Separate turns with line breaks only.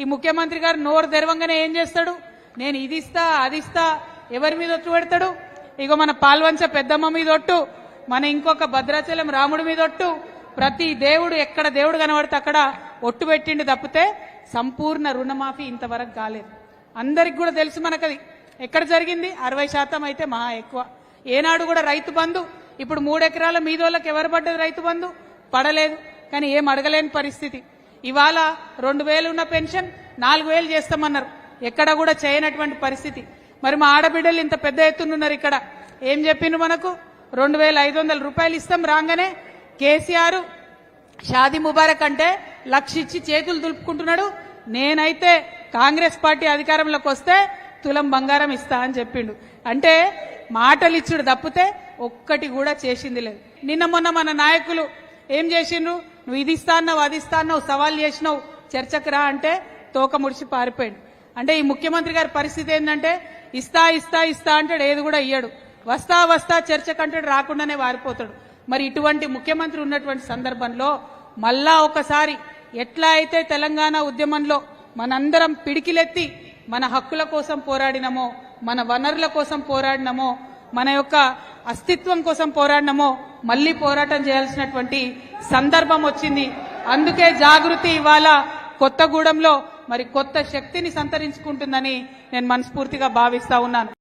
ఈ ముఖ్యమంత్రి గారు నోరు తెరవంగానే ఏం చేస్తాడు? నేను ఇది ఇస్తా అది ఇస్తా. ఎవరి మీద ఒట్టు పెడతాడు? ఇగో మన పాల్వంచ పెద్దమ్మ మీద ఒట్టు, మన ఇంకొక భద్రాచలం రాముడి మీద ఒట్టు. ప్రతి దేవుడు ఎక్కడ దేవుడు కనబడితే అక్కడ ఒట్టు పెట్టిండు తప్పితే సంపూర్ణ రుణమాఫీ ఇంతవరకు కాలేదు. అందరికి కూడా తెలుసు మనకది ఎక్కడ జరిగింది. 60% అయితే మహా ఎక్కువ. ఏనాడు కూడా రైతు బంధు ఇప్పుడు 3 ఎకరాల మీదోళ్ళకి ఎవరు పడ్డది? రైతు బంధు పడలేదు. కానీ ఏం అడగలేని పరిస్థితి. ఇవాళ 2000 ఉన్న పెన్షన్ 4000 చేస్తామన్నారు, ఎక్కడ కూడా చేయనటువంటి పరిస్థితి. మరి మా ఆడబిడ్డలు ఇంత పెద్ద ఎత్తునున్నారు. ఇక్కడ ఏం చెప్పిండ్రు? మనకు 2500 రూపాయలు ఇస్తాం రాగానే కేసీఆర్ షాదీ ముబారక్ అంటే 1,00,000 ఇచ్చి చేతులు దులుపుకుంటున్నాడు. నేనైతే కాంగ్రెస్ పార్టీ అధికారంలోకి వస్తే తులం బంగారం ఇస్తా అని చెప్పిండు. అంటే మాటలు ఇచ్చుడు తప్పితే ఒక్కటి కూడా చేసింది లేదు. నిన్న మొన్న మన నాయకులు ఏం చేసిండ్రు? నువ్వు ఇది ఇస్తా అన్నావు అది ఇస్తా అన్నావు, సవాల్ చేసినావు, చర్చకు రా అంటే తోక ముడిచి పారిపోయాడు. అంటే ఈ ముఖ్యమంత్రి గారి పరిస్థితి ఏంటంటే ఇస్తా ఇస్తా ఇస్తా అంటాడు, ఏది కూడా ఇయ్యడు. వస్తా వస్తా చర్చకు అంటాడు, రాకుండానే వారిపోతాడు. మరి ఇటువంటి ముఖ్యమంత్రి ఉన్నటువంటి సందర్భంలో మళ్ళా ఒకసారి ఎట్లా అయితే తెలంగాణ ఉద్యమంలో మనందరం పిడికిలెత్తి మన హక్కుల కోసం పోరాడినమో, మన వనరుల కోసం పోరాడినమో, మన యొక్క అస్తిత్వం కోసం పోరాడినమో మళ్లీ పోరాటం చేయాల్సినటువంటి సందర్భం వచ్చింది. అందుకే జాగృతి ఇవాళ కొత్తగూడెంలో మరి కొత్త శక్తిని సంతరించుకుంటుందని నేను మనస్ఫూర్తిగా భావిస్తా ఉన్నాను.